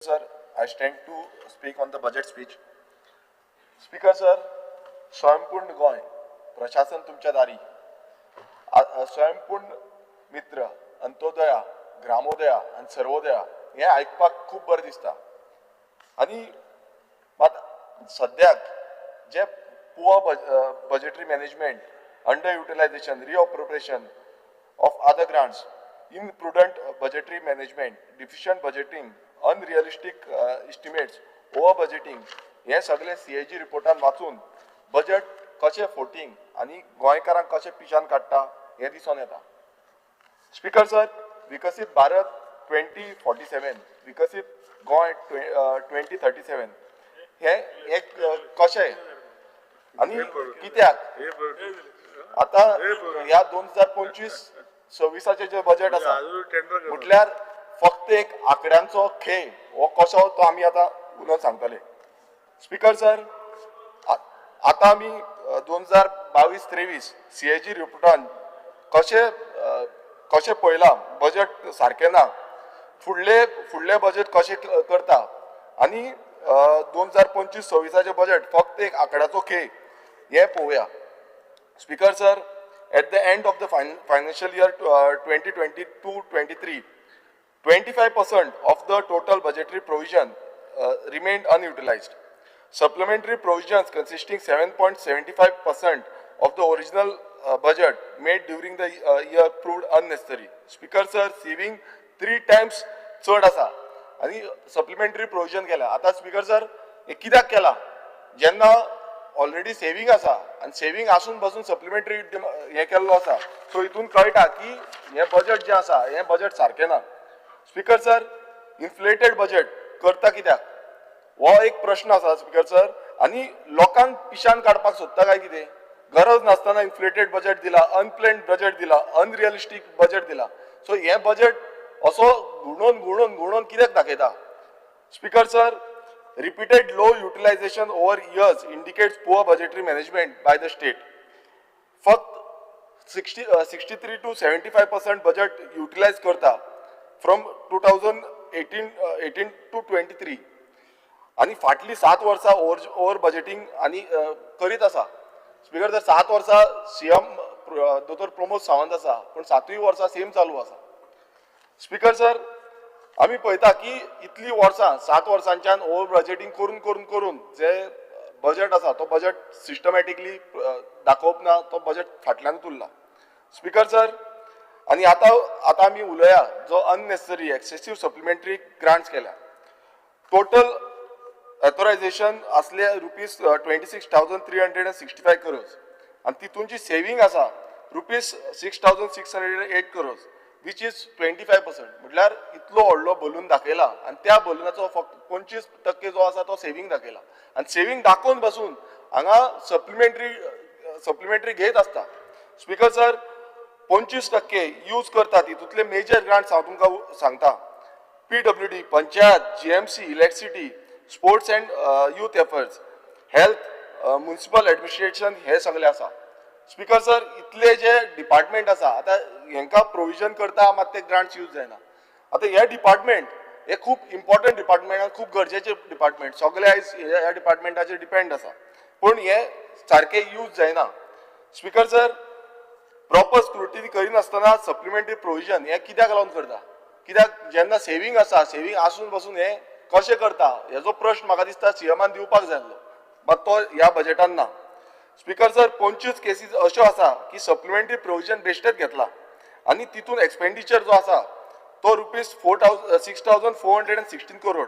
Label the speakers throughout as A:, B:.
A: Sir, I stand to speak on the budget speech. Speaker sir, स्वयंपूर्ण गोय प्रशासन तुमच्या दारी स्वयंपूर्ण मित्र अंत्योदया ग्रामोदया आणि सर्वोदया हे ऐकपाक खूप बरें दिसता आणि सद्याक जे poor budgetary management under utilization reappropriation of other grants, imprudent budgetary management, deficient budgeting, unrealistic estimates, over budgeting हे सगळे CAG रिपोर्टान वाचून बजेट कशें फोटींग आणि गोंयकारांक कशें पिशान काडटा हे दिसून येता. स्पीकर सर, विकसित भारत 2047, विकसित गोंय 2037 हे एक कशें आणि कित्याक आता या 2025-26 जे बजेट आसा म्हटल्यार फक्त एक आंकड्यांचो खेळ हो कसो तो आमी आता उलोवन सांगतले. स्पीकर सर, आता आमी 2022-23 CAG रिपोर्टान कशें पळयला बजेट सारकें ना, फुडले बजेट कशें करता आणि 2025-26 बजेट फक्त एक आंकड्याचो खेळ हे पळोवया. Speaker sir, at the end of the financial year 2022-23, 25% of the total budgetary provision remained unutilized. Supplementary provisions consisting 7.75% of the original budget made during the year proved unnecessary. Speaker sir, saving 3 times चड आसा आणि supplementary provision केला. आता speaker sir हे कित्याक केला? जेन्ना already saving आसा आणि सेविंग आसून बसून सप्लिमेंटरी हे केल्लो आसा, सो हितून कळटा की हे बजेट जे आसा हे बजेट सारकें ना. स्पीकर सर, इन्फ्लेटेड बजेट करता कित्याक हो एक प्रश्न आसा स्पीकर सर. आणि लोकांक पिशान काडपाक सोदता काय कितें? गरज नासतना इन्फ्लेटेड बजेट दिला, अनप्लॅन्ड बजेट दिला, अनरिअलिस्टीक बजेट दिला. सो हे बजेट असो घुणोवन कित्याक दाखयता? Speaker sir, repeated low utilization over years indicates poor budgetary management by the state. फक्त 63 to 75% budget utilize करता from 2018 to 23 आणि फाटली 7 वर्सां ओव्हर बजेटिंग आणि करीत आसा. स्पीकर जर 7 वर्सां CM दोतोर प्रमोद सावंत आसा, पण 7वी वर्सां सेम चालू आसा. स्पीकर सर, आमी पळयता की इतली वर्सां 7 वर्सांच्यान ओव्हर बजेटिंग करून जे बजेट आसा तो बजेट सिस्टमॅटिकली दाखोवप ना, तो बजेट फाटल्यान उरला. स्पीकर सर, आणि आता आमी उलया जो अननेसेसरी एक्सेसिव्ह सप्लिमेंटरी ग्रांट्स केल्या. टोटल ऑथोरायझेशन असले ₹26,365 crores आणि तितून जी सेविंग आसा ₹6,608 crores, विच इज 25%. म्हटल्यार इतलो व्हडलो बलून दाखयला आणि त्या बलूनाचो फक्त 25% जो आसा तो सेविंग दाखयला आणि सेविंग दाखोवन बसून हांगा सप्लिमेंटरी घेत आसता. स्पीकर सर, 25% यूज करता तितूंतले मेजर ग्रांट्स हांव तुमकां सांगता. PWD, panchayat, GMC, electricity, sports and youth efforts, health, municipal administration हे सगळे आसा. स्पीकर सर, इतले जे डिपार्टमेंट आसा आता हेंका प्रोविजन करता मात ते ग्रांट्स यूज जायना. आता हे डिपार्टमेंट हे खूप इम्पॉर्टंट डिपार्टमेंट आणि खूप गरजेचे डिपार्टमेंट, सगळे आयज ह्या डिपार्टमेंटाचेर डिपेंड आसा, पण हे सारखे यूज जायना. स्पीकर सर, प्रॉपर स्क्रुटिनी करिनासतना सप्लिमेंटरी प्रोविजन हे कित्याक लागून करता? कित्याक जेन्ना सेविंग आसा, सेविंग आसून बसून हे कशें करता हेजो प्रश्न म्हाका दिसता CMान दिवपाक जाय आसलो, मात तो ह्या बजेटान ना. स्पीकर सर, 25 केसीस अश्यो आसा की सप्लिमेंटरी प्रोविजन बेश्टेच घेतला आणि तितून एक्सपेंडिचर जो आसा तो ₹6,416 crore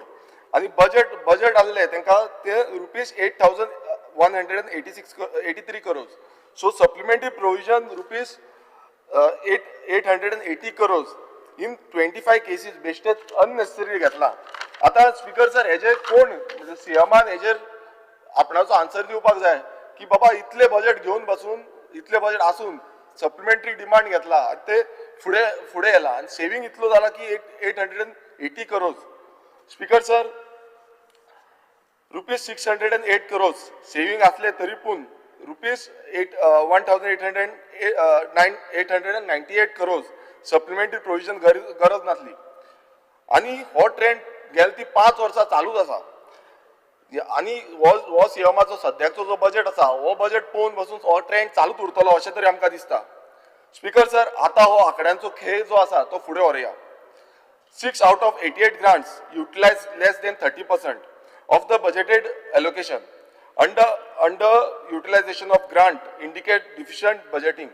A: आणि बजेट आसले तांकां ते ₹8,183 crores. So supplementary provision ₹880 crores in 25 cases बेश्टेच अननेसेसरी घेतला. आता स्पीकर सर, हेजे कोण CMान हेजेर आपणाचो आन्सर दिवपाक जाय की बाबा इतले बजेट घेऊन बसून इतले बजेट आसून सप्लिमेंटरी डिमांड घेतला आणि ते फुडें येला आणि सेविंग इतलो जाला की 880 crores. Speaker sir, ₹608 crores saving असले तरी पण ₹1,898 crores सप्लिमेंटरी प्रोविजन गरज नासली आणि हो ट्रेंड गेल्या ती 5 वर्सां चालूच आसा आणि हो सीएमाचो सद्याचो जो बजेट आसा हो बजेट पळोवन बसून हो ट्रेंड चालूच उरतलो अशें तरी आमकां दिसता. स्पीकर सर, आता हो आंकड्यांचो खेळ जो आसा तो फुडें व्हरया. 6 out of 88 grants utilize less than 30% of the budgeted allocation. Under utilization of grant indicate deficient budgeting.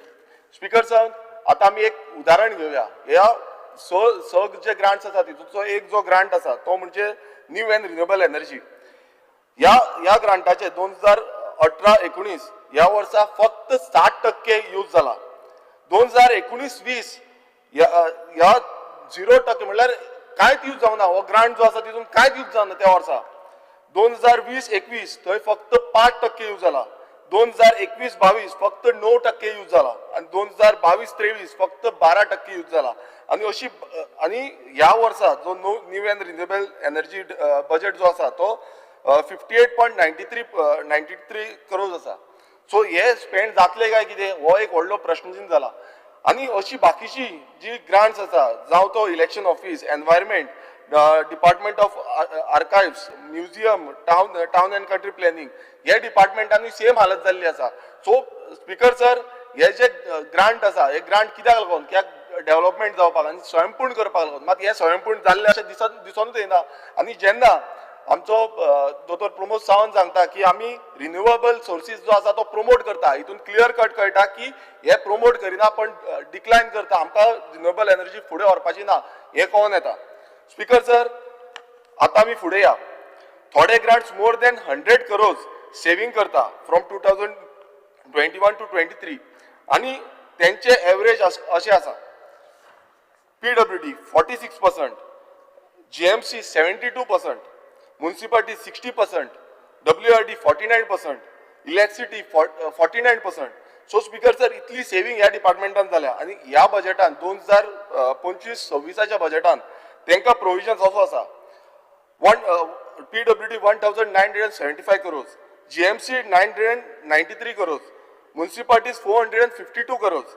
A: Speaker sir, आता आमी एक उदाहरण घेवया. ह्या जे ग्रांट्स आसा तितूंतलो एक जो ग्रांट आसा तो म्हणजे न्यू एंड रिन्युएबल एनर्जी. या ग्रांटाचे 2018-19 ह्या वर्सा फक्त 60% यूज जाला. 2019-20 ह्या 0% म्हणल्यार कांयच यूज जावना. हो ग्रांट जो आसा तितून कांयच यूज जावना त्या वर्सा. 2020-21 थंय फक्त 5% यूज जाला. 2021-22 फक्त 9% यूज जाला आणि 2022-23 फक्त 12% यूज जाला. आणि ह्या वर्सा जो new end renewable energy budget जो आसा तो 58.93 करोड आसा. सो हे स्पेंड जातले काय कितें हो एक व्हडलो प्रश्नचिन्ह जाला. आणि अशी बाकीची जी ग्रांट्स आसा जावं तो election office, environment, department of archives, museum, town end country planning हे डिपार्टमेंटांनी सेम हालत जाल्ली आसा. सो स्पीकर सर, हे जे ग्रांट आसा हे ग्रांट कित्याक लागून डेव्हलपमेंट जावपाक आनी स्वयंपूर्ण करपाक लागून, मात हे स्वयंपूर्ण जाल्ले अशें दिसूनच येना. आनी जेन्ना आमचो दोतोर प्रमोद सावंत सांगता की आमी रिन्युएबल सोर्सीस जो आसा तो प्रमोट करता, हितून क्लियर कट कळटा की हे प्रमोट करिना पण डिक्लायन करता, आमकां रिन्युएबल एनर्जी फुडें व्हरपाची ना हे कळून येता. स्पीकर सर, आता आमी फुडें या. थोडे grants more than 100 crore saving करता फ्रॉम 2021 to 23 आणि त्यांचे एवरेज असे आसा. PWD 46%, GMC 72%, municipality 60%, WRD 49%, electricity 49%. So speaker sir, इतली सेव्हिंग ह्या डिपार्टमेंटान जाल्या आणि ह्या बजेटान 2025-26च्या बजेटान तांकां प्रोविजन्स असो आसा. PWD 1975 crores, GMC 993 crores, municipalities 452 crores,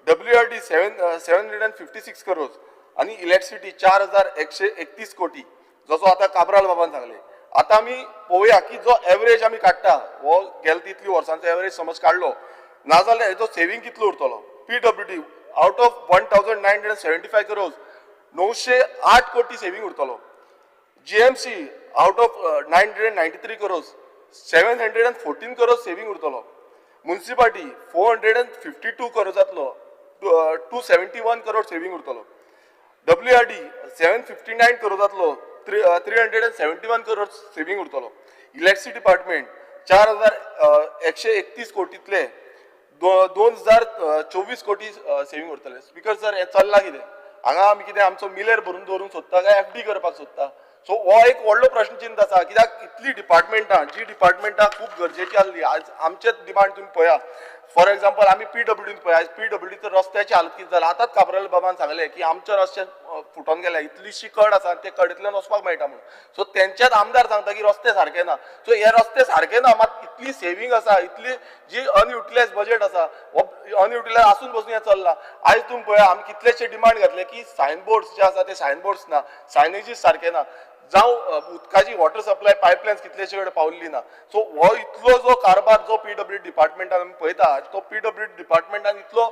A: WRD 756 crores आणि इलेक्ट्रिसिटी 4131 कोटी, जसो आता काब्राल बाबान सांगले. आता आमी पळोवया की जो एवरेज आमी काडटा हो गेल्या तितली वर्सांचो एवरेज समज काडलो नाजाल्यार हेजो सेव्हिंग कितलो उरतलो. PWD आउट ऑफ 1975 crores 908 कोटी सेव्हिंग उरतलो. GMC out of 993 crores 714 crores saving उरतलो. म्युनिसिपालिटी 452 crores 271 crores सेव्हिंग उरतलो. WRD 759 crores 371 crores सेव्हिंग उरतलो. इलेक्ट्रिसिटी डिपार्टमेंट 4131 कोटींतले 2024 कोटी सेव्हिंग उरतले. स्पीकर सर, हे चल्ला कितें? हांगा आमी कितें आमचो मिलेर भरून दवरूंक सोदता काय FD करपाक सोदता? सो हो एक व्हडलो प्रश्नचिन्ह आसा. कित्याक इतली डिपार्टमेंटां खूब गरजेची आसली. आज आमचेच डिमांड तुम्ही पळया. फॉर एक्झाम्पल आमी PWDन पळय, आज PWD तर रस्त्याची हालत कितें जाला. आतांच काब्राल बाबान सांगले की आमचे रस्ते फुटोन गेल्या, इतलीशी कड आसा ते कडेंतल्यान वचपाक मेळटा म्हणून. सो तेंचेच आमदार सांगता की रस्ते सारके ना. सो हे रस्ते सारके ना, मात इतली सेव्हिंग आसा, इतली जी अनयुटिलायज बजेट आसा, हो अनयुटिलायज आसून बसून हे चल्ला. आयज तुम्ही पळया, आमी कितलेशे डिमांड घातले की सायनबोर्ड्स जे आसा ते सायनबोर्ड्स ना, सायनेजीस सारके ना, जावं उदकाची वॉटर सप्लाय पायपलायन्स कितलेशे कडेन पावल्ली ना. सो हो इतलो जो कारभार जो PWD डिपार्टमेंटान आमी पळयता, तो PWD डिपार्टमेंटान इतलो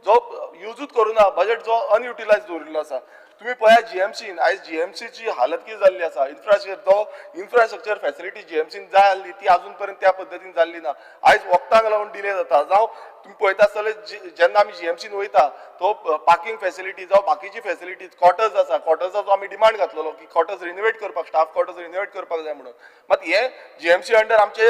A: जो यूजूच करूना, बजेट जो अनयुटिलायज दवरिल्लो आसा. तुम्ही पळया GMCन, आयज GMCची हालत कितें जाल्ली आसा. इन्फ्रास्ट्रक्चर फॅसिलिटी GMCन जाय आसली ती अजून पर्यंत त्या पद्दतीन जाल्ली ना. आयज वखदांक लागून डिले जाता. जावं तुम्ही पळयता आसतले जेन्ना आमी GMCन वयता तो पार्किंग फॅसिलिटी जावं बाकीची फॅसिलिटीज, क्वॉर्टर्स आसा, क्वॉर्टर्साचो आमी डिमांड घातलेलो की क्वॉर्टर्स रिनोवेट करपाक, स्टाफ क्वॉर्टर्स रिनोवेट करपाक जाय म्हणून. मात हे GMC अंडर आमचे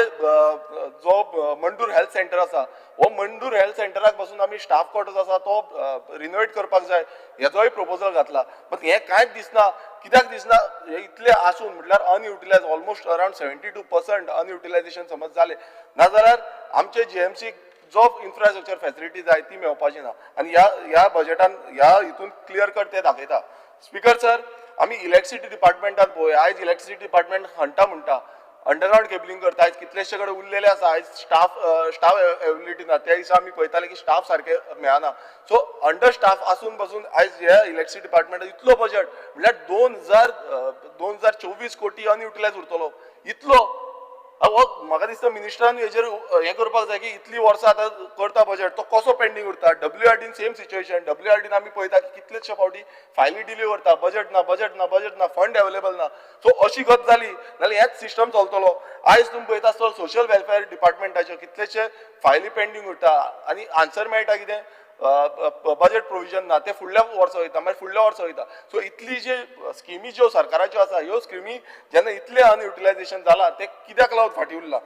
A: जो मंडूर हेल्थ सेंटर आसा, हो मंडूर हेल्थ सेंटराक पासून आमी स्टाफ क्वॉर्टर्स आसा तो रिनोवेट करपाक जाय हेजोय प्रपोजल घातला. बट हे कांयच दिसना. कित्याक दिसना? हे इतले आसून म्हटल्यार अनयुटिलायज ऑलमोस्ट अराउंड 72% अनयुटिलायजेशन समज जाले, नाजाल्यार आमचे GMC जो इन्फ्रास्ट्रक्चर फॅसिलिटी जाय ती मेळपाची ना. आणि ह्या बजेटान ह्या हितून क्लियर कट ते दाखयता. स्पीकर सर, आमी इलेक्ट्रिसिटी डिपार्टमेंटान पळय, आयज इलेक्ट्रिसिटी डिपार्टमेंट हंटा म्हणटा अंडरग्राउंड केबलिंग करता आयज कितलेशे कडेन उरलेले आसा आयज स्टाफ अवेबिलिटी ना त्या दिसा आमी पळयताले की स्टाफ सारके मेळना सो अंडर स्टाफ आसून पासून आयज ह्या इलेक्ट्रिसिटी डिपार्टमेंटान इतलो बजेट म्हणल्यार 2024 कोटी अनयुटिलायज उरतलो इतलो म्हाका दिसता मिनिस्टरान हेजेर हें करपाक जाय की इतली वर्सां आतां करता बजेट तो कसो पेंडींग उरता WRDन सेम सिच्युएशन WRDन आमी पळयता की कितलेशे फावटी फायली डिले करता बजेट ना फंड अवेलेबल ना सो अशी गत जाली जाल्यार हेच सिस्टम चलतलो आयज तुमी पळयता आसतलो सोशल वेलफेअर डिपार्टमेंटाचे कितलेशे फायली पेंडींग उरता आनी आन्सर मेळटा कितें बजेट प्रोविजन ना ते फुडल्या वर्सा वयता मागीर फुडल्या वर्सा वयता सो इतली जे स्किमी ज्यो सरकाराच्यो आसा ह्यो स्किमी जेन्ना इतले अनयुटिलायजेशन जाला ते कित्याक लागून फाटी उरला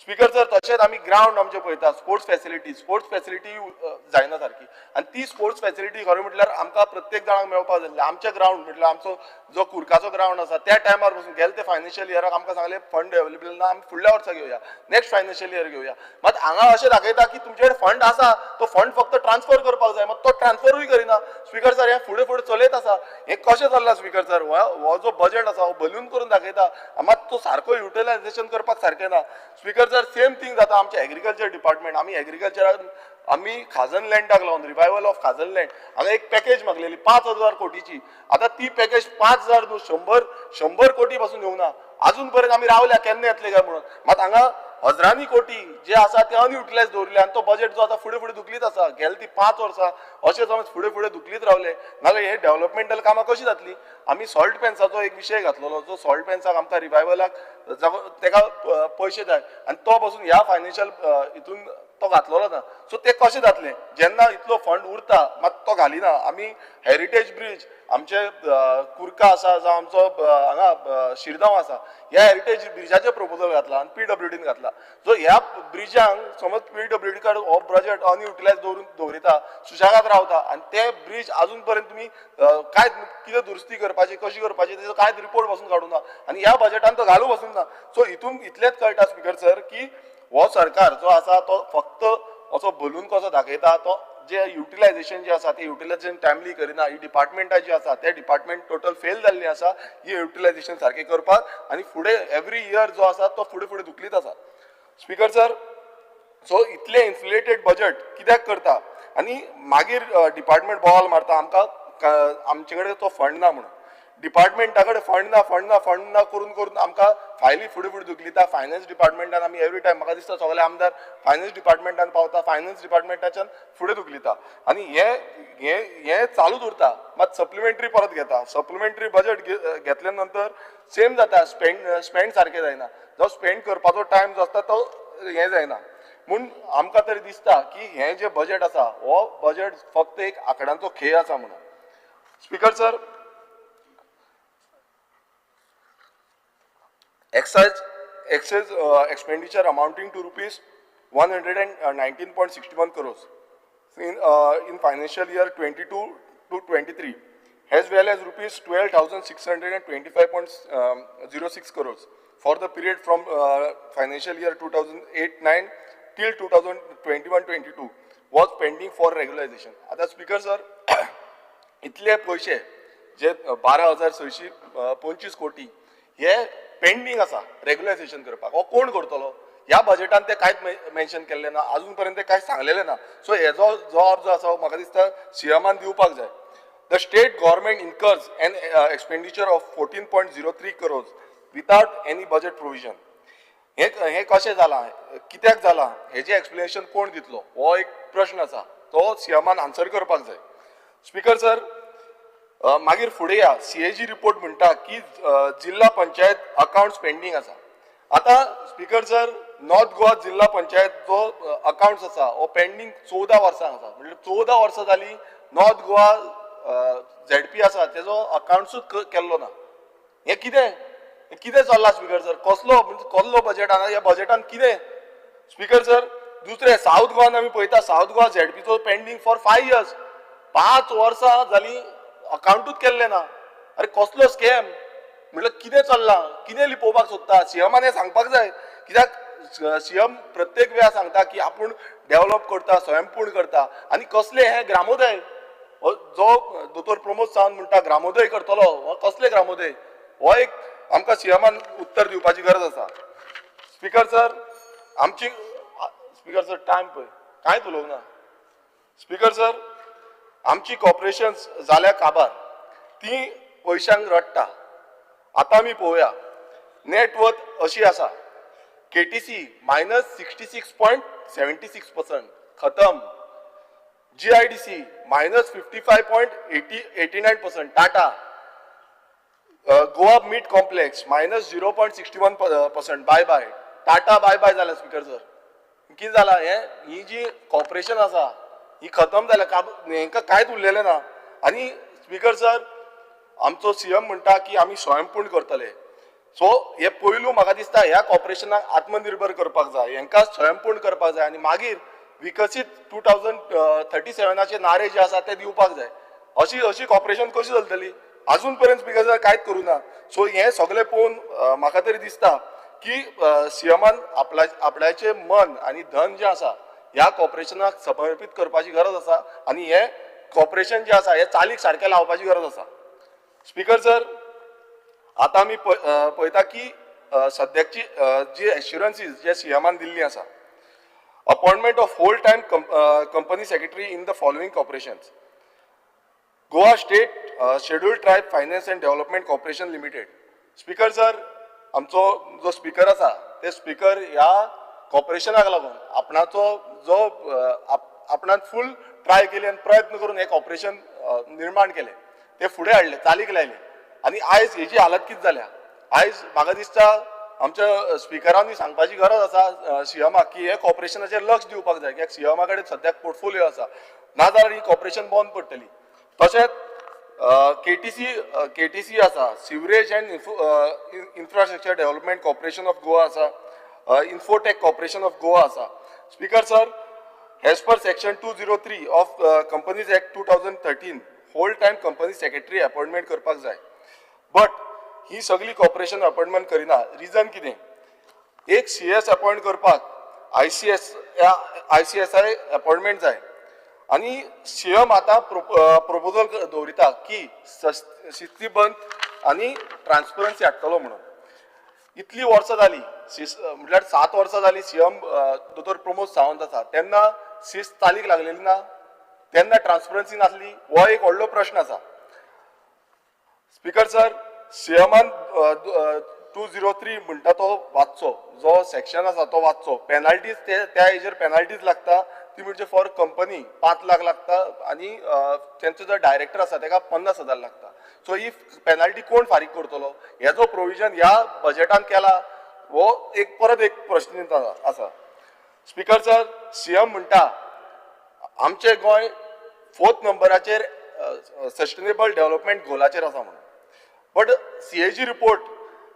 A: स्पीकर सर तशेंच आमी ग्राउंड आमचे पळयता स्पोर्ट्स फॅसिलिटी जायना सारकी आनी ती स्पोर्ट्स फॅसिलिटी खरें म्हटल्यार आमकां प्रत्येक जाणांक मेळपाक जाय आमचे ग्राउंड म्हटल्यार आमचो जो कुर्काचो ग्राउंड आसा त्या टायमार पासून गेले ते फायनान्शियल इयराक आमकां सांगले फंड अवेलेबल ना आमी फुडल्या वर्सा घेवया नेक्स्ट फायनान्शियल इयर घेवया मात हांगा अशें दाखयता की तुमचे कडेन फंड आसा तो फंड फक्त ट्रान्सफर करपाक जाय मात तो ट्रान्सफरूय करिना स्पीकर सर हें फुडें फुडें चलयत आसा हें कशें चल्लां स्पीकर सर हो जो बजेट आसा हो बलून करून दाखयता मात तो सारको युटिलायजेशन करपाक सारकें ना स्पीकर सर सेम थिंग जाता आमचे एग्रीकल्चर डिपार्टमेंट आमी एग्रीकल्चरान आमी खाजन लँडाक लावन रिवायवल ऑफ खाजन लँड हांगा एक पॅकेज मागलेली 5,000 कोटीची आतां ती पॅकेज 5,000 न्हू 100 कोटी पासून येवना अजून पर्यंत आमी रावल्या केन्ना येतले काय म्हणून मात हांगा हजारांनी कोटी जे आसा ते अनयुटिलायज दवरले आनी तो बजेट जो आसा फुडें फुडें दुखलीत आसा गेले ती 5 वर्सां अशें समज फुडें फुडें दुखलीत रावले नाजाल्यार हे डेव्हलपमेंटल कामां कशी जातली आमी सॉल्ट पेन्साचो एक विशय घातलेलो जो सॉल्ट पेन्साक आमकां रिवायवलाक तेका पयशे जाय आनी तो पासून ह्या फायनान्शियल हितून तो घातलेलो ना सो ते कशें जातले जेन्ना इतलो फंड उरता मात तो घालिना आमी हेरिटेज ब्रिज आमचे कुर्का आसा जावं आमचो हांगा शिरगांव आसा ह्या हेरिटेज ब्रिजाचे प्रपोजल घातला आनी PWDन घातला सो ह्या ब्रिजांक समज PWD कडे हो बजेट अनयुटिलायज दवरिता सुशेगाद रावता आनी ते ब्रिज अजून पर्यंत तुमी काय कितें दुरुस्ती करपाची कशी करपाची तेजो कांयच रिपोर्ट पासून काडूं ना आनी ह्या बजेटान तो घालूं पासून ना सो हितून इतलेंच कळटा स्पीकर सर की हो सरकार जो आसा तो फक्त असो बलून कसो दाखयता तो जे युटिलायजेशन जे आसा ते युटिलायजेशन टायमली करिना ही डिपार्टमेंटां जी आसा ते डिपार्टमेंट टोटल फेल जाल्ली आसा ही युटिलायजेशन सारके करपाक आनी फुडें एवरी इयर जो आसा तो फुडें फुडें दुखलीत आसा स्पीकर सर सो इतले इन्फ्लेटेड बजेट कित्याक करता आनी मागीर डिपार्टमेंट बॉल मारता आमकां आमचे कडेन तो फंड ना म्हणून डिपार्टमेंटा कडेन फंड ना करून आमकां फायली फुडें फुडें दुखलिता फायनान्स डिपार्टमेंटान आमी एवरी टायम म्हाका दिसता सगळे आमदार फायनान्स डिपार्टमेंटान पावता फायनान्स डिपार्टमेंटाच्यान फुडें दुखलिता आनी हे चालूच उरता मात सप्लिमेंटरी परत घेता सप्लिमेंटरी बजेट घेतल्या नंतर सेम जाता स्पेंड सारकें जायना जो स्पेंड करपाचो टायम जो आसता तो हें जायना म्हूण आमकां तरी दिसता की हें जे बजेट आसा हो बजेट फक्त एक आंकड्यांचो खेळ आसा म्हणून speaker sir excess expenditure amounting to rupees 119.61 crores in financial year 22 to 23 as well as rupees 12,625.06 crores for the period from financial year 2008-9 till 2021-22 was pending for regularization. आता स्पीकर सर इतले पैसे जे 12,625 कोटी हे पेंडिंग आसा रेग्युलायझेशन करपाक हो कोण करतलो ह्या बजेटान ते कांयच मेन्शन केल्ले ना अजून पर्यंत ते कांय सांगलेले ना सो हेजो जबाब जो आसा म्हाका दिसता सीएमान दिवपाक जाय the state government incurs an expenditure of 14.03 crores without any budget provision हे कशें जालां कित्याक जालां हेजें एक्सप्लेनेशन कोण दितलो हो एक प्रश्न आसा तो सीएमान आन्सर करपाक जाय स्पीकर सर मागीर फुडें या CAG रिपोर्ट म्हणटा की जिल्हा पंचायत अकाउंट्स पेंडींग आसा आता स्पीकर सर नॉर्थ गोवा जिल्हा पंचायत जो अकाउंट्स आसा हो पेंडींग 14 वर्सां आसा म्हणजे 14 वर्सां जाली नॉर्थ गोवा ZP आसा तेजो अकाउंट्सूच केल्लो ना हे कितें चल्ला स्पीकर सर कसलो बजेट आसा ह्या बजेटान कितें स्पीकर सर दुसरे साऊथ गोवान आमी पळयता साऊथ गोवा ZPचो पेंडींग फॉर 5 years 5 वर्सां जाली अकाउंटूच केल्ले ना अरे कसलो स्कॅम म्हटल्यार कितें चल्लां कितें लिपोवपाक सोदता सीएमान हें सांगपाक जाय कित्याक सीएम प्रत्येक वेळा सांगता की आपूण डेव्हलप करता स्वयंपूर्ण करता आनी कसले हे ग्रामोदय जो दोतोर प्रमोद सावंत म्हणटा ग्रामोदय करतलो हो कसले ग्रामोदय हो एक आमकां सीएमान उत्तर दिवपाची गरज आसा स्पीकर सर आमची स्पीकर सर टायम पळय कांयच उलोवंक ना स्पीकर सर आमची कॉर्पोरेशन्स जाल्या काबार ती पयशांक रडटा आतां आमी पळोवया नेट वर्थ अशी आसा KTC -66.76% खतम GIDC -55.89% tata Goa meat complex -0.61% bye bye tata bye bye जाला स्पीकर सर कितें जाला ही जी कॉर्पोरेशन आसा ही खतम जाल्या हांकां कांयच उरलेलें ना आनी स्पीकर सर आमचो CM म्हणटा की आमी स्वयंपूर्ण करतले सो हे पयलू म्हाका दिसता ह्या कॉर्पोरेशनाक आत्मनिर्भर करपाक जाय हांकां स्वयंपूर्ण करपाक जाय आनी मागीर विकसीत 2037चे नारे जे आसा ते दिवपाक जाय अशी कॉर्पोरेशन कशी चलतली अजून पर्यंत स्पीकर सर कांयच करूं ना सो हें सगळें पळोवन म्हाका तरी दिसता की CMन आपल्याचें मन आनी धन जें आसा ह्या कॉर्पोरेशनाक समर्पीत करपाची गरज आसा आनी हें कॉर्पोरेशन जें आसा हें चालीक सारकें लावपाची गरज आसा स्पीकर सर आतां आमी पळयता की सद्याची जी एश्युरन्सीस जे CMन दिल्ली आसा appointment of whole time company secretary in the following corporations Goa state scheduled tribe finance and development corporation limited speaker sir आमचो जो स्पीकर आसा ते स्पीकर ह्या कॉर्पोरेशनाक लागून आपणाचो जो आपणान फूल ट्राय केली आनी प्रयत्न करून हें कॉर्पोरेशन निर्माण केलें ते फुडें हाडले चालीक लायले आनी आयज हेजी हालत कितें जाल्या आयज म्हाका दिसता आमच्या स्पीकरांनी सांगपाची गरज आसा CMक की हे कॉर्पोरेशनाचेर लक्ष दिवपाक जाय कित्याक CMा कडेन सद्याक पोर्टफोलियो आसा नाजाल्यार ही कॉर्पोरेशन बंद पडटली तशेंच KTC आसा sewerage and infrastructure development corporation of Goa आसा इन्फोटेक कॉर्पोरेशन ऑफ गोवा आसा speaker sir as per section 203 of companies act 2013 whole time company secretary appointment करपाक जाय बट ही सगळी कॉर्पोरेशन अपॉइंटमेंट करिना रिजन कितें एक CS अपॉइंट करपाक ICSI अपॉइंटमेंट जाय आनी CM आतां प्रपोजल दवरिता की शिस्तीबंद आनी ट्रान्सपरन्सी हाडटलो म्हणून इतली वर्सां जाली म्हटल्यार 7 वर्सां जाली CM दोतोर प्रमोद सावंत आसा तेन्ना शिस्त चालीक लागलेली ना तेन्ना ट्रान्सपरन्सी नासली हो एक व्हडलो प्रश्न आसा स्पीकर सर CMन 203 म्हणटा तो वाचचो जो सेक्शन आसा तो वाचचो पेनाल्टीज त्या हेजेर पेनाल्टीज लागता ती म्हणजे फॉर कंपनी 5 लाख लागता आनी तेंचो जो डायरेक्टर आसा तेका 50,000 लागता सो ही पेनाल्टी कोण फारीक करतलो हेजो प्रोविजन ह्या बजेटान केला हो परत एक प्रश्न आसा स्पीकर सर CM म्हणटा आमचे गोंय 4th नंबराचेर सस्टेनेबल डेव्हलपमेंट गोलाचेर आसा म्हणून बट CAG रिपोर्ट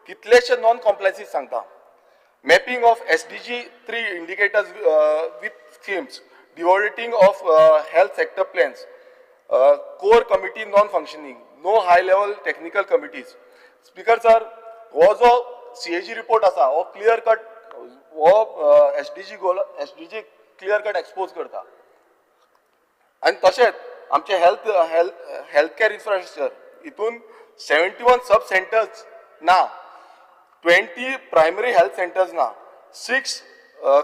A: कितलेशे नॉन कॉम्प्लायन्सीस सांगता mapping of SDG 3 indicators with schemes dovetailing of health sector plans core committee non functioning no high level technical committees speaker sir हो जो CAG रिपोर्ट आसा हो clear cut हो SDG clear cut expose करता आनी तशेंच आमचे हेल्थ केअर इन्फ्रास्ट्रक्चर हितून 71 सब सेंटर्स ना 20 प्रायमरी हेल्थ सेंटर्स ना 6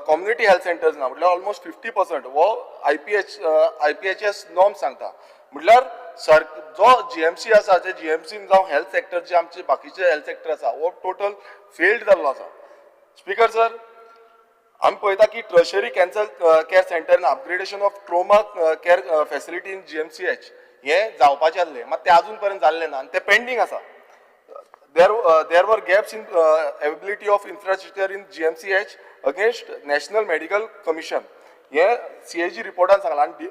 A: कम्युनिटी हेल्थ सेंटर्स ना म्हटल्यार ऑलमोस्ट 50% हो IPHS नॉर्म सांगता म्हटल्यार जो GMC आसा जे GMCन जावं हेल्थ सेक्टर जे आमचे बाकीचे हेल्थ सेक्टर आसा हो टोटल फेल्ड जाल्लो आसा स्पीकर सर आमी पळयता की tertiary cancer care centre upgradation of trauma care facility in GMCH हे जावपाचें आसलें मात तें अजून पर्यंत जाल्लें ना आनी तें पेंडींग आसा there were gaps in availability of infrastructure in GMCH against National Medical Commission हे CAG रिपोर्टान सांगला आनी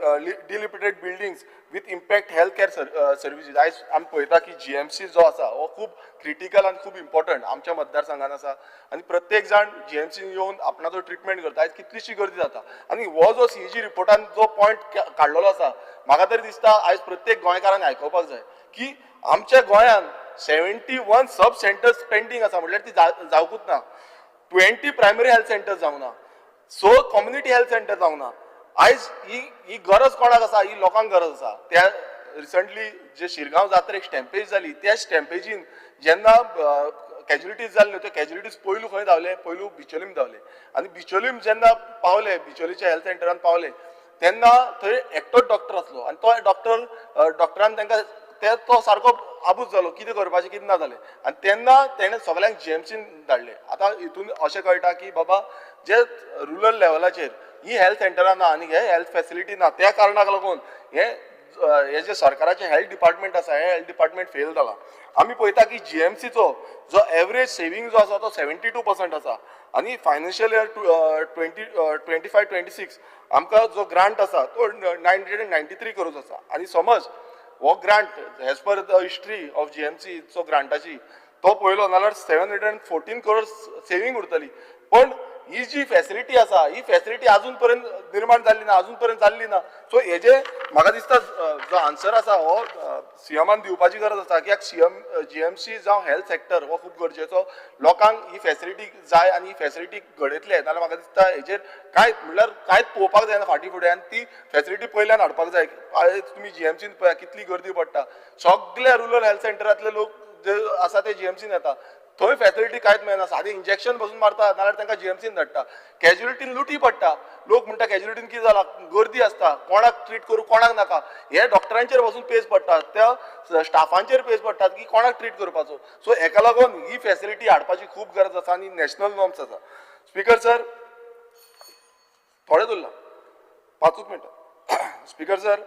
A: delimited buildings with impact health care services आयज आमी पळयता की GMC जो आसा हो खूब क्रिटिकल आनी खूब इम्पॉर्टंट आमच्या मतदारसंघान आसा आनी प्रत्येक जाण GMC येवन आपणाचो ट्रिटमेंट करता आयज कितलीशी गर्दी जाता आनी हो जो CAG रिपोर्टान जो पॉयंट काडलेलो आसा म्हाका तरी दिसता आयज प्रत्येक गोंयकारान आयकोवपाक जाय की आमच्या गोंयान 71 सब सेंटर्स पेंडींग आसा म्हटल्यार ती जावकूच ना 20 प्रायमरी हेल्थ सेंटर्स जावंक ना सो कम्युनिटी हेल्थ सेंटर जावंक ना आयज ही गरज कोणाक आसा ही लोकांक गरज आसा त्या रिसंटली जे शिरगांव जात्रेक स्टॅम्पेज जाली त्या स्टॅम्पेजीन जेन्ना कॅज्युलिटीज जाल्ल्यो त्यो कॅज्युलिटीज पयलू खंय धांवले, पयलू बिचोलीम धांवले आनी बिचोलीम जेन्ना पावले, बिचोलीच्या हेल्थ सेंटरान पावले तेन्ना थंय एकटोच डॉक्टर आसलो आनी तो डॉक्टरान तांकां तो सारको आबूज जालो कितें करपाचें कितें ना जालें आनी तेन्ना तेणें सगळ्यांक जीएमसीन धाडले. आतां हितून अशें कळटा की बाबा जे रुरल लेवलाचेर ही हेल्थ सेंटरां ना आनी हे हेल्थ फॅसिलिटी ना त्या कारणाक लागून हे जे सरकाराचे हेल्थ डिपार्टमेंट आसा हे हेल्थ डिपार्टमेंट फेल जाला. आमी पळयता की जीएमसीचो जो एवरेज सेविंग जो आसा तो 72% आसा आनी फायनान्शियल इयर 25-26 आमकां जो ग्रांट आसा तो 993 करोड आसा आनी समज हो grant as per the history of जीएमसीचो ग्रांटाची तो पळयलो नाल्यार 714 करोड सेविंग उरतली. पण ही जी फॅसिलिटी आसा ही फॅसिलिटी अजून पर्यंत निर्माण जाल्ली ना, अजून पर्यंत जाल्ली ना. सो हेजे म्हाका दिसता जो आन्सर आसा हो सीएमान दिवपाची गरज आसा कित्याक जीएमसी जावं हेल्थ सेक्टर हो खूब गरजेचो. लोकांक ही फॅसिलिटी जाय आनी ही फॅसिलिटी घडयतले नाल्यार म्हाका दिसता हेजेर कांयच पळोवपाक जायना फाटीं फुडें आनी ती फॅसिलिटी पयल्यान हाडपाक जाय. तुमी जीएमसीन पळया कितली गर्दी पडटा. सगळे रुरल हेल्थ सेंटरांतले लोक जे आसा ते जीएमसीन येता थंय फॅसिलिटी कांयच मेळना. सादें इंजेक्शन बसून मारता नाल्यार तांकां जीएमसीन धाडटा. कॅज्युलिटीन लुटी पडटा. लोक म्हणटा कॅज्युलिटीन कितें जाला गर्दी आसता कोणाक ट्रीट करूं कोणाक नाका हे डॉक्टरांचेर वचून पेज पडटा त्या स्टाफांचेर पेज पडटात की कोणाक ट्रीट करपाचो. सो हेका लागून ही फॅसिलिटी हाडपाची खूब गरज आसा आनी नॅशनल नॉर्म्स आसा. स्पीकर सर थोडे उरला 5 मिनटां. Speaker sir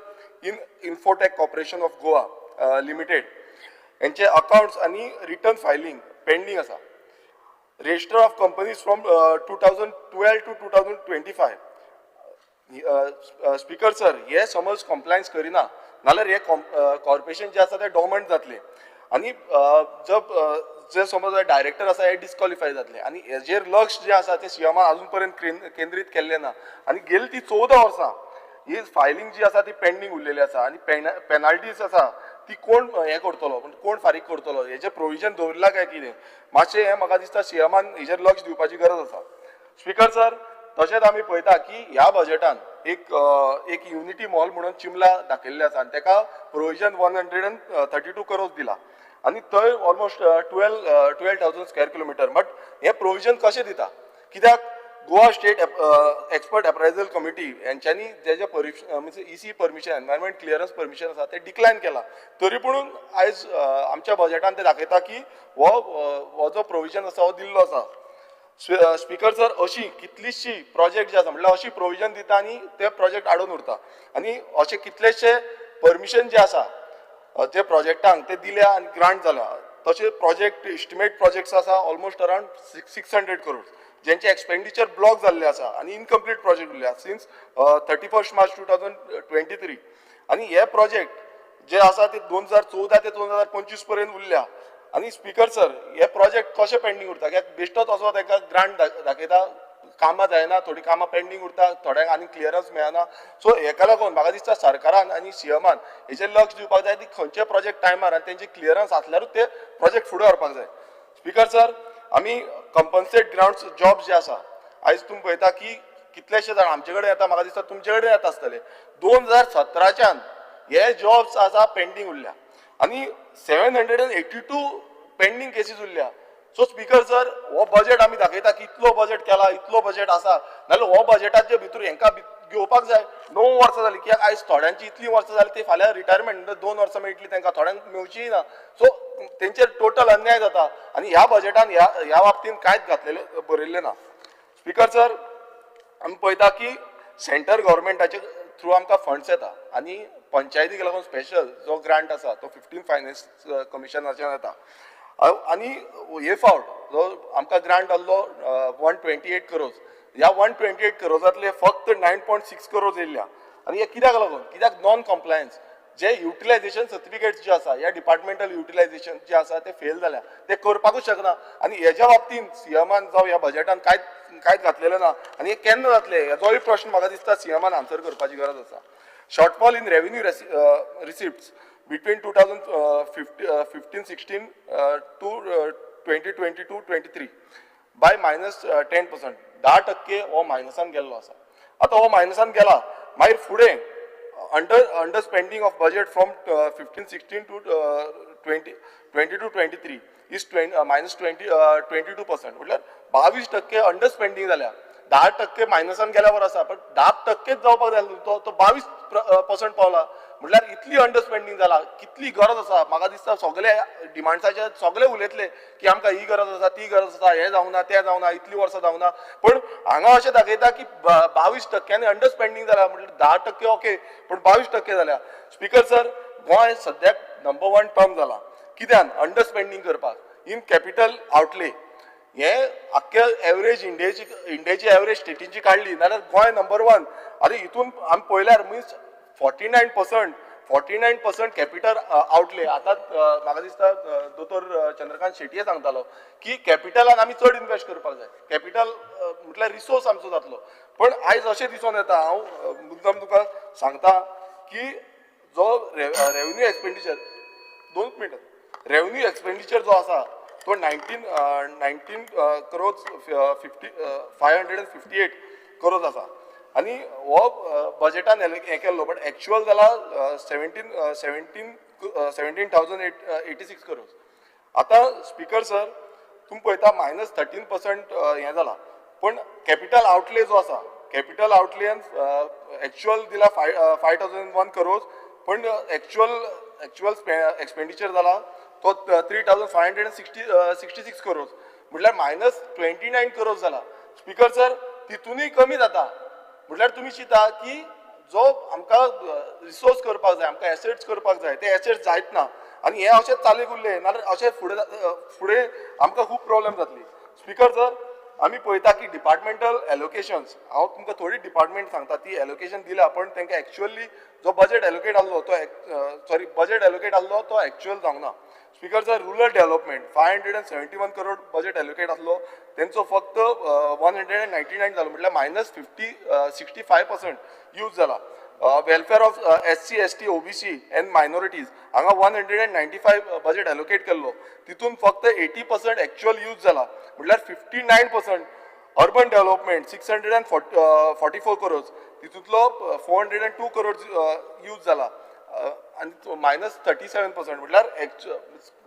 A: infotech corporation of Goa limited यांचे अकाउंट्स आणि रिटर्न फायलिंग पेंडिंग आसा. Register of companies from 2012 to 2025. Speaker sir हे समज कंप्लायन्स करिना नाल्यार हे कॉर्पोरेशन जे आसा ते डॉर्मंट जातले आनी जे समज डायरेक्टर आसा हे डिस्क्वॉलिफाय जातले आनी हेजेर लक्ष जे आसा ते सीएमान अजून पर्यंत केंद्रीत केल्ले ना आनी गेली ती 14 वर्सां ही फायलिंग जी आसा ती पेंडिंग उरलेली आसा आनी पेनाल्टीज आसा ती कोण हे करतलो कोण फारीक करतलो हेजे प्रोविजन दवरला काय कितें मातशें हे म्हाका दिसता सीएमान हेजेर लक्ष दिवपाची गरज आसा. स्पीकर सर तशेंच आमी पळयता की ह्या बजेटान एक युनिटी मॉल म्हणून चिमला दाखयल्लें आसा आनी तेका प्रोविजन 132 करोड दिला आनी थंय ऑलमोस्ट 12,000 स्क्वेअर किलोमिटर. बट हे प्रोविजन कशें दिता कित्याक Goa state expert appraisal committee यांच्यानी जेजे म्हणजे EC permission environment clearance permission आसा ते डिक्लायन केला. तरी पूण आयज आमच्या बजेटान ते दाखयता की हो जो प्रोविजन आसा हो दिल्लो आसा. स्पीकर सर अशी कितलीशी प्रोजेक्ट जे आसा म्हटल्यार अशी प्रोविजन दिता आनी ते प्रोजेक्ट आडून उरता आनी अशे कितलेशे परमिशन जे आसा जे प्रोजेक्टांक ते दिल्या आनी ग्रांट जाला तशे प्रोजेक्ट इस्टिमेट प्रोजेक्ट्स आसा ऑलमोस्ट अराउंड 600 करोड ज्यांचे एक्सपेंडिचर ब्लॉक जाल्ले आसा आनी इनकम्प्लीट प्रोजेक्ट उरल्या सिन्स 31 मार्च 2023 आनी हे प्रोजेक्ट जे आसा ते 2014 ते 2025 पर्यंत उरल्या. आनी स्पीकर सर हे प्रोजेक्ट कशे पेंडिंग उरता कित्याक बेश्टोच असो ताका ग्रांट दाखयता कामां जायना थोडी कामां पेंडिंग उरता थोड्यांक आनी क्लियरन्स मेळना. सो हेका लागून म्हाका दिसता सरकारान आनी सीएमान हेचेर लक्ष दिवपाक जाय की खंयचे प्रोजेक्ट टायमार आनी तेंचे क्लियरन्स आसल्यारूच ते प्रोजेक्ट फुडें व्हरपाक जाय. स्पीकर सर आमी कंपन्सेट ग्राउंड्स जॉब जे आसा आयज तुम्ही पळयता की कितलेशे जाण आमचे कडेन येता म्हाका दिसता तुमचे कडेन येता आसतले 2017च्यान हे जॉब्स आसा पेंडिंग उरल्या आनी 782 पेंडिंग केसीस उरल्या. सो स्पीकर सर हो बजेट आमी दाखयता की इतलो बजेट केला इतलो बजेट आसा नाल्यार हो बजेटाचे भितर हेंकां घेवपाक जाय. 9 वर्सां जाली कित्याक आयज थोड्यांची इतली वर्सां जाली ते फाल्यां रिटायरमेंट 2 वर्सां मेळटली तांकां थोड्यांक मेळचीय ना. सो तेंचेर टोटल अन्याय जाता आनी ह्या बजेटान ह्या बाबतीन कांयच घातलेले बरयल्लें ना. स्पीकर सर आमी पळयता की सेंटर गव्हर्मेंटाचे थ्रू आमकां फंड्स येता आनी पंचायतीक लागून स्पेशल जो ग्रांट आसा तो 15 फायनान्स कमिशनाच्यान येता आनी हे फावट जो आमकां ग्रांट आसलो 128 करोड ह्या 128 करोडांतले फक्त 9.6 करोड येयल्या आनी हे कित्याक लागून कित्याक नॉन कंप्लायन्स जे युटिलायझेशन सर्टिफिकेट्स जे आसा ह्या डिपार्टमेंटल युटिलायझेशन जे आसा ते फेल जाल्या ते करपाकूच शकना आनी हेज्या बाबतीन सीएमान जावं ह्या बजेटान कांयच घातलेलें ना आनी हे केन्ना जातले हेजोय प्रश्न म्हाका दिसता सीएमान आन्सर करपाची गरज आसा. Shortfall in revenue receipts between 2015-16 to 2022-23 by -10%. 10% हो मायनसान गेल्लो आसा. आतां हो मायनसान गेला मागीर फुडें under spending of budget from 15-16 to 22-23 is -22%. म्हटल्यार 22% अंडर स्पेंडिंग जाल्या. 10% मायनसान गेल्यावर आसा, पण 10%च जावपाक जाय तो 22% पावला. म्हटल्यार इतली अंडर स्पेंडिंग जाला. कितली गरज आसा. म्हाका दिसता सगळे डिमांड्साचे सगळे उलयतले की आमकां ही गरज आसा, ती गरज आसा, हे जावना, तें जावना, इतली वर्सां जावना. पण हांगा अशें दाखयता की 22% अंडर स्पेंडिंग जाला. म्हटल्यार 10% ओके, पण 22% जाल्या. स्पीकर सर, गोंय सद्याक नंबर 1 टर्म जाला. कित्यान? अंडर स्पेंडिंग करपाक. इन कॅपिटल आउटले हे आख्ख्या एवरेज इंडियाची एवरेज स्टेटीची काढली जाल्यार गोंय नंबर 1. आनी हितून आमी पळयल्यार मिन्स 49% कॅपिटल आउटले. आतां म्हाका दिसता दोतोर चंद्रकांत शेटये सांगतालो की कॅपिटलान आमी चड इन्वेस्ट करपाक जाय. कॅपिटल म्हटल्यार रिसोर्स आमचो जातलो. पण आयज अशें दिसून येता, हांव मुद्दम तुका सांगता की जो रेव्हेन्यू एक्सपेंडिचर 2 मिनटां रेव्हेन्यू एक्सपेंडिचर जो आसा तो 19 करोड 558 करोड आसा. आनी हो बजेटान हें केल्लो, बट एक्चुअल जाला 17,086 करोड. आतां स्पीकर सर, तुमी पळयता -13% हें जाला. पण कॅपिटल आउटले जो आसा, कॅपिटल आउटलेन एक्चुअल दिला 5,001 करोड, पण एक्चुअल एक्सपेंडिचर जाला तो 3,566 करोड. म्हटल्यार -29 करोड जाला. स्पीकर सर, तितूनय कमी जाता. म्हटल्यार तुमी चिंता की जो आमकां रिसोर्स करपाक जाय, आमकां एसेट्स करपाक जाय, ते एसेट्स जायत ना. आनी हे अशेंच चालीक उरले नाल्यार अशें फुडें आमकां खूब प्रॉब्लेम जातली. स्पीकर सर, आमी पळयता की डिपार्टमेंटल एलोकेशन्स, हांव तुमकां थोडी डिपार्टमेंट सांगता ती एलोकेशन दिल्या, पण तांकां एक्चुअली जो बजेट एलोकेट आहलो तो एक्चुअल जावंक ना. Speaker sir, rural development 571 crore budget allocate आहलो, तेंचो फक्त 199 जालो. म्हटल्यार -65% यूज जाला. Welfare of SC, ST, OBC end minorities हांगा 195 बजेट एलोकेट केल्लो, तितून फक्त 80% एक्चुअल यूज जाला. म्हटल्यार 59% अर्बन डेव्हलपमेंट 644 करोड, तितूंतलो 402 करोड यूज जाला. आनी -37%. म्हटल्यार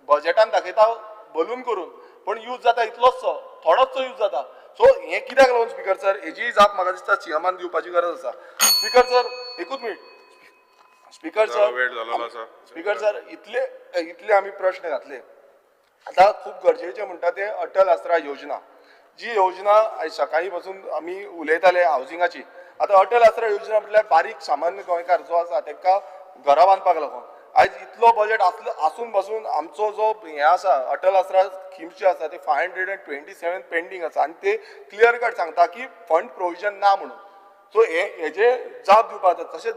A: बजेटान दाखयता बलून करून, पण यूज जाता इतलोच थोडोच यूज जाता. सो हे कित्याक लागून स्पीकर सर, हेजी जाप म्हाका दिसता सीएमान दिवपाची गरज आसा. स्पीकर सर, एकूच मिनिट. स्पीकर सर, इतले आमी प्रश्न घातले. आतां खूब गरजेचे म्हणटा ते अटल आसरा योजना, जी योजना आयज सकाळी पासून आमी उलयताले हावजिंगाची. आतां अटल आसरा योजना म्हटल्यार बारीक सामान्य गोंयकार जो आसा तांकां घरां बांदपाक लागून. आयज इतलो बजेट आसून पासून आमचो जो हें आसा अटल आसरा स्किम्स जे आसा ते 527 पेंडींग आसा, आनी ते क्लियर कट सांगता की फंड प्रोविजन ना म्हणून. सो हेजे जाप दिवपाक जाता. तशेंच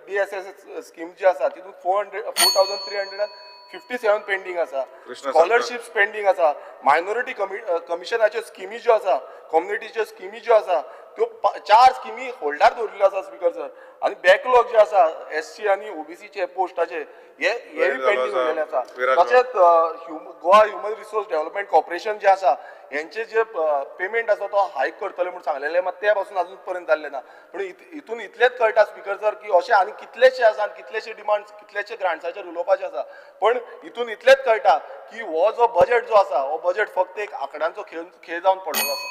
A: DSS स्कीम जी आसा तितून 4,357 पेंडींग आसा. स्कॉलरशिप्स पेंडींग आसा. मायनॉरिटी कमिशनाच्यो स्किमी ज्यो आसा, कम्युनिटीच्यो स्किमी ज्यो आसा, त्यो 4 स्किमी होल्डार दवरिल्ल्यो आसा स्पीकर सर. आनी बॅकलॉग जे आसा SC आनी OBCचे पोस्टाचे हे पेंडींग उरलेले आसा. तशेंच Goa human resource development corporation जे आसा हेंचे जे पेमेंट आसा तो हायक करतले म्हूण सांगलेले, मात ते पासून अजून पर्यंत जाल्ले ना. पूण हितून इतलेच कळटा स्पीकर सर की अशें आनी कितलेशे आसा, कितलेशे डिमांड्स, कितलेशे ग्रांट्साचेर उलोवपाचे आसा. पण हितून इतलेच कळटा की हो जो बजेट जो आसा, हो बजेट फक्त एक आंकड्यांचो खेळ जावन पडलेलो आसा.